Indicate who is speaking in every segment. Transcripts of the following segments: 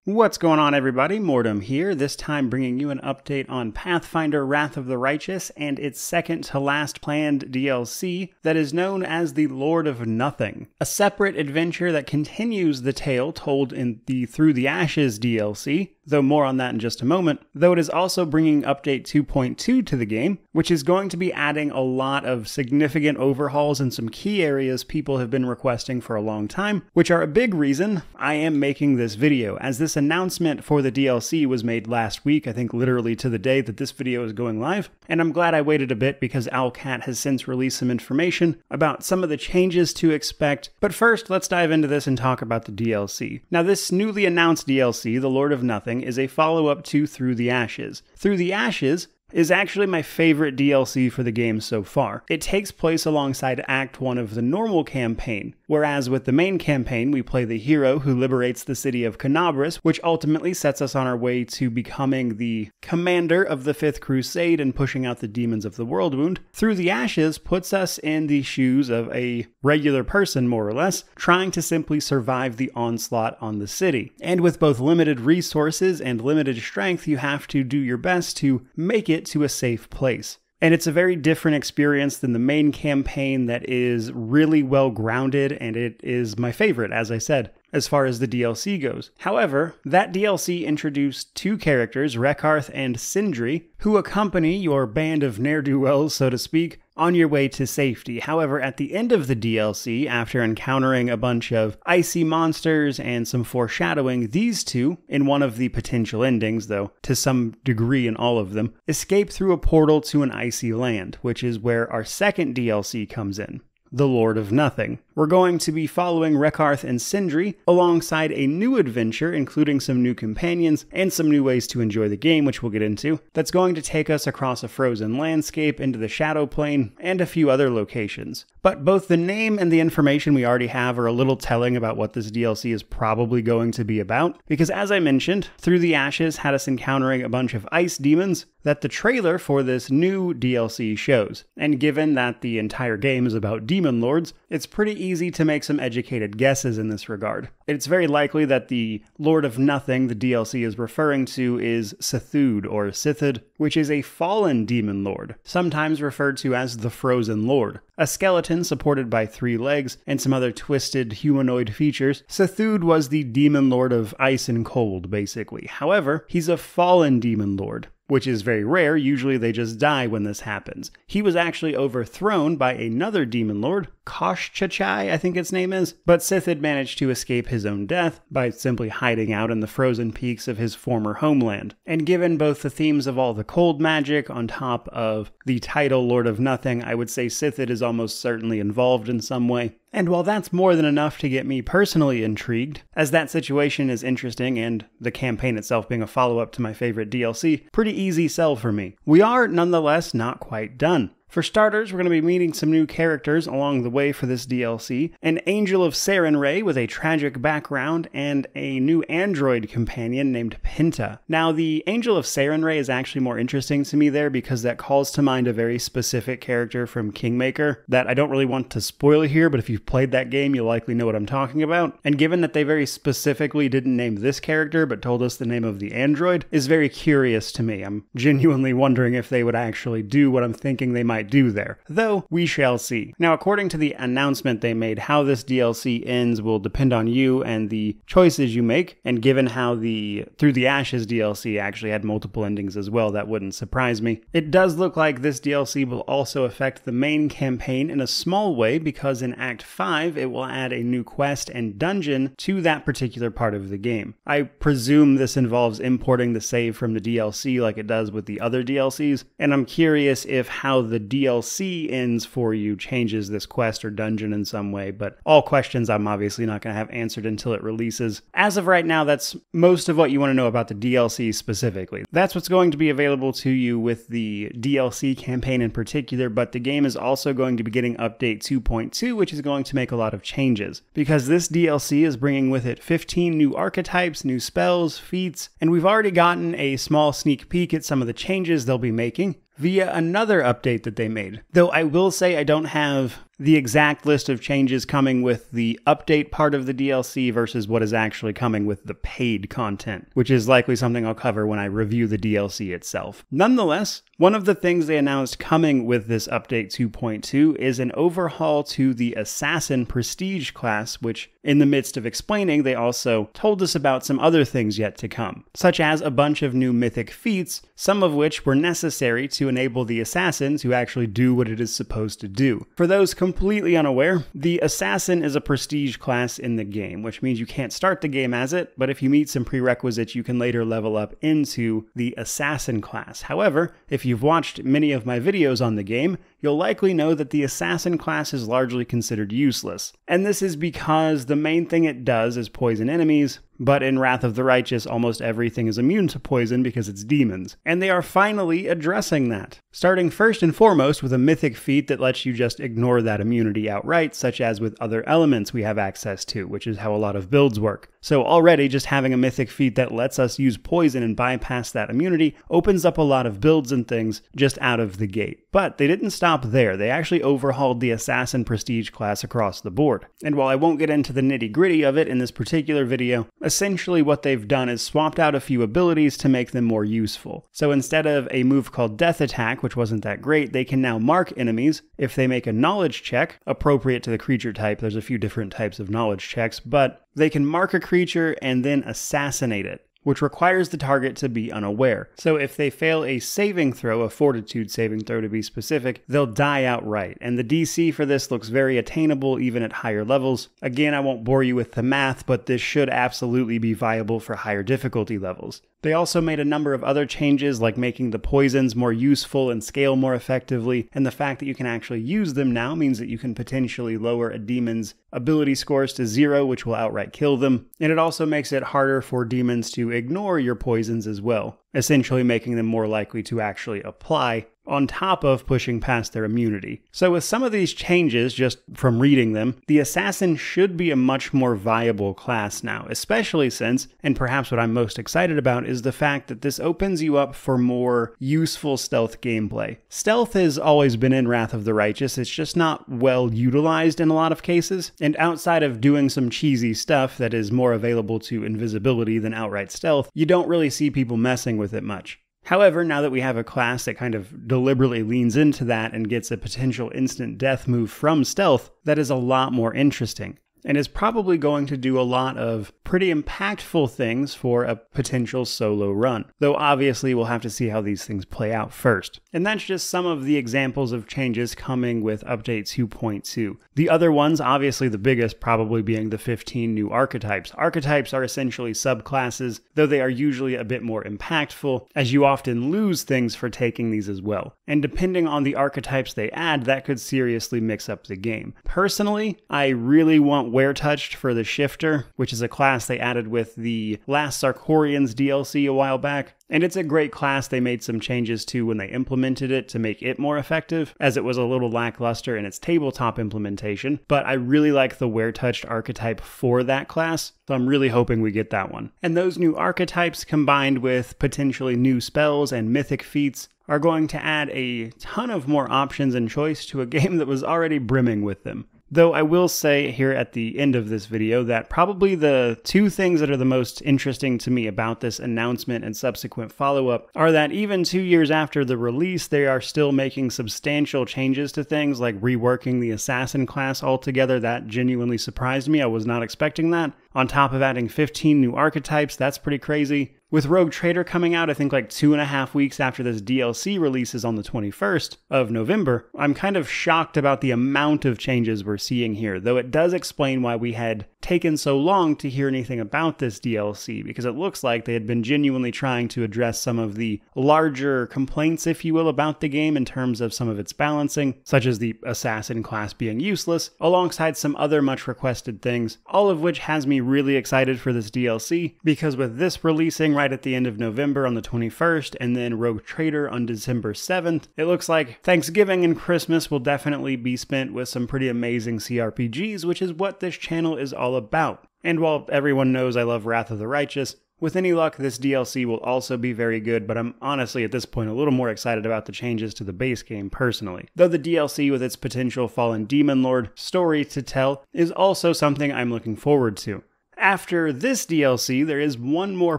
Speaker 1: What's going on, everybody? Mortem here, this time bringing you an update on Pathfinder Wrath of the Righteous and its second to last planned DLC that is known as the Lord of Nothing, a separate adventure that continues the tale told in the Through the Ashes DLC, though more on that in just a moment, though it is also bringing update 2.2 to the game, which is going to be adding a lot of significant overhauls in some key areas people have been requesting for a long time, which are a big reason I am making this video, as this announcement for the DLC was made last week, I think literally to the day that this video is going live, and I'm glad I waited a bit because Owlcat has since released some information about some of the changes to expect. But first, let's dive into this and talk about the DLC. Now, this newly announced DLC, The Lord of Nothing, is a follow-up to Through the Ashes. Through the Ashes is actually my favorite DLC for the game so far. It takes place alongside Act 1 of the normal campaign, whereas with the main campaign we play the hero who liberates the city of Canabris, which ultimately sets us on our way to becoming the commander of the 5th Crusade and pushing out the demons of the World Wound. Through the Ashes puts us in the shoes of a regular person, more or less, trying to simply survive the onslaught on the city. And with both limited resources and limited strength, you have to do your best to make it to a safe place. And it's a very different experience than the main campaign that is really well grounded, and it is my favorite, as I said, as far as the DLC goes. However, that DLC introduced two characters, Rekarth and Sindri, who accompany your band of ne'er-do-wells, so to speak, on your way to safety. However, at the end of the DLC, after encountering a bunch of icy monsters and some foreshadowing, these two, in one of the potential endings, though to some degree in all of them, escape through a portal to an icy land, which is where our second DLC comes in, The Lord of Nothing. We're going to be following Rekarth and Sindri alongside a new adventure, including some new companions and some new ways to enjoy the game, which we'll get into, that's going to take us across a frozen landscape into the Shadow Plane and a few other locations. But both the name and the information we already have are a little telling about what this DLC is probably going to be about, because as I mentioned, Through the Ashes had us encountering a bunch of ice demons that the trailer for this new DLC shows. And given that the entire game is about demon lords, it's pretty easy to make some educated guesses in this regard. It's very likely that the Lord of Nothing the DLC is referring to is Sithud or Sithud, which is a fallen demon lord, sometimes referred to as the Frozen Lord. A skeleton supported by 3 legs and some other twisted humanoid features, Sithud was the demon lord of ice and cold, basically. However, he's a fallen demon lord, which is very rare. Usually they just die when this happens. He was actually overthrown by another demon lord, Koshchachai, I think its name is, but Sith had managed to escape his own death by simply hiding out in the frozen peaks of his former homeland. And given both the themes of all the cold magic on top of the title Lord of Nothing, I would say Sithid is almost certainly involved in some way. And while that's more than enough to get me personally intrigued, as that situation is interesting and the campaign itself being a follow-up to my favorite DLC, pretty easy sell for me, we are nonetheless not quite done. For starters, we're going to be meeting some new characters along the way for this DLC, an Angel of Sarenrae with a tragic background, and a new android companion named Pinta. Now, the Angel of Sarenrae is actually more interesting to me there because that calls to mind a very specific character from Kingmaker that I don't really want to spoil here, but if you've played that game, you'll likely know what I'm talking about. And given that they very specifically didn't name this character, but told us the name of the android, is very curious to me. I'm genuinely wondering if they would actually do what I'm thinking they might do there, though we shall see. Now, according to the announcement they made, how this DLC ends will depend on you and the choices you make, and given how the Through the Ashes DLC actually had multiple endings as well, that wouldn't surprise me. It does look like this DLC will also affect the main campaign in a small way, because in Act 5 it will add a new quest and dungeon to that particular part of the game. I presume this involves importing the save from the DLC like it does with the other DLCs, and I'm curious if how the DLC ends for you changes this quest or dungeon in some way, but all questions I'm obviously not going to have answered until it releases. As of right now, that's most of what you want to know about the DLC specifically. That's what's going to be available to you with the DLC campaign in particular, but the game is also going to be getting update 2.2, which is going to make a lot of changes, because this DLC is bringing with it 15 new archetypes, new spells, feats, and we've already gotten a small sneak peek at some of the changes they'll be making via another update that they made. Though I will say I don't have the exact list of changes coming with the update part of the DLC versus what is actually coming with the paid content, which is likely something I'll cover when I review the DLC itself. Nonetheless, one of the things they announced coming with this update 2.2 is an overhaul to the Assassin Prestige class, which in the midst of explaining, they also told us about some other things yet to come, such as a bunch of new mythic feats, some of which were necessary to enable the Assassin to actually do what it is supposed to do. For those completely unaware, the Assassin is a prestige class in the game, which means you can't start the game as it, but if you meet some prerequisites, you can later level up into the Assassin class. However, if you've watched many of my videos on the game, you'll likely know that the Assassin class is largely considered useless. And this is because the main thing it does is poison enemies, but in Wrath of the Righteous, almost everything is immune to poison because it's demons. And they are finally addressing that. Starting first and foremost with a mythic feat that lets you just ignore that immunity outright, such as with other elements we have access to, which is how a lot of builds work. So already just having a mythic feat that lets us use poison and bypass that immunity opens up a lot of builds and things just out of the gate. But they didn't stop there. They actually overhauled the Assassin Prestige class across the board. And while I won't get into the nitty-gritty of it in this particular video, essentially what they've done is swapped out a few abilities to make them more useful. So instead of a move called Death Attack, which wasn't that great, they can now mark enemies if they make a knowledge check, appropriate to the creature type. There's a few different types of knowledge checks, but they can mark a creature and then assassinate it, which requires the target to be unaware. So if they fail a saving throw, a fortitude saving throw to be specific, they'll die outright. And the DC for this looks very attainable even at higher levels. Again, I won't bore you with the math, but this should absolutely be viable for higher difficulty levels. They also made a number of other changes, like making the poisons more useful and scale more effectively, and the fact that you can actually use them now means that you can potentially lower a demon's ability scores to 0, which will outright kill them, and it also makes it harder for demons to ignore your poisons as well, essentially making them more likely to actually apply, on top of pushing past their immunity. So with some of these changes, just from reading them, the Assassin should be a much more viable class now, especially since, and perhaps what I'm most excited about, is the fact that this opens you up for more useful stealth gameplay. Stealth has always been in Wrath of the Righteous, it's just not well utilized in a lot of cases, and outside of doing some cheesy stuff that is more available to invisibility than outright stealth, you don't really see people messing with it much. However, now that we have a class that kind of deliberately leans into that and gets a potential instant death move from stealth, that is a lot more interesting, and is probably going to do a lot of pretty impactful things for a potential solo run. Though obviously we'll have to see how these things play out first. And that's just some of the examples of changes coming with Update 2.2. The other ones, obviously the biggest probably being the 15 new archetypes. Archetypes are essentially subclasses, though they are usually a bit more impactful, as you often lose things for taking these as well. And depending on the archetypes they add, that could seriously mix up the game. Personally, I really want WotR Touched for the Shifter, which is a class they added with the Last Sarkorians DLC a while back. And it's a great class they made some changes to when they implemented it to make it more effective, as it was a little lackluster in its tabletop implementation. But I really like the WotR Touched archetype for that class, so I'm really hoping we get that one. And those new archetypes combined with potentially new spells and mythic feats are going to add a ton of more options and choice to a game that was already brimming with them. Though I will say here at the end of this video that probably the two things that are the most interesting to me about this announcement and subsequent follow-up are that even 2 years after the release, they are still making substantial changes to things like reworking the Assassin class altogether. That genuinely surprised me. I was not expecting that. On top of adding 15 new archetypes, that's pretty crazy. With Rogue Trader coming out, I think like 2.5 weeks after this DLC releases on the 21st of November, I'm kind of shocked about the amount of changes we're seeing here, though it does explain why we had taken so long to hear anything about this DLC, because it looks like they had been genuinely trying to address some of the larger complaints, if you will, about the game in terms of some of its balancing, such as the Assassin class being useless, alongside some other much requested things, all of which has me really excited for this DLC, because with this releasing right at the end of November on the 21st, and then Rogue Trader on December 7th, it looks like Thanksgiving and Christmas will definitely be spent with some pretty amazing CRPGs, which is what this channel is all about. And while everyone knows I love Wrath of the Righteous, With any luck, this DLC will also be very good, but I'm honestly at this point a little more excited about the changes to the base game personally. Though the DLC with its potential Fallen Demon Lord story to tell is also something I'm looking forward to. After this DLC, there is one more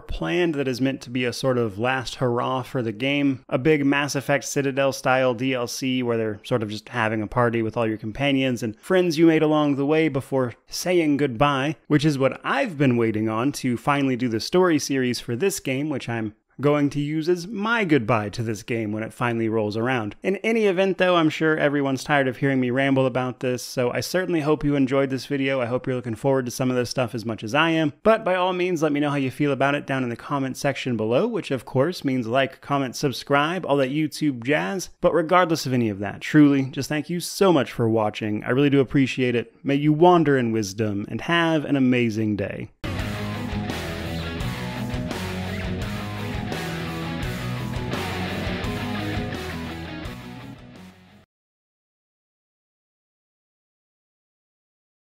Speaker 1: planned that is meant to be a sort of last hurrah for the game. A big Mass Effect Citadel style DLC where they're sort of just having a party with all your companions and friends you made along the way before saying goodbye, which is what I've been waiting on to finally do the story series for this game, which I'm going to use as my goodbye to this game when it finally rolls around. In any event though, I'm sure everyone's tired of hearing me ramble about this, so I certainly hope you enjoyed this video. I hope you're looking forward to some of this stuff as much as I am, but by all means let me know how you feel about it down in the comment section below, which of course means like, comment, subscribe, all that YouTube jazz. But regardless of any of that, truly, just thank you so much for watching. I really do appreciate it. May you wander in wisdom and have an amazing day.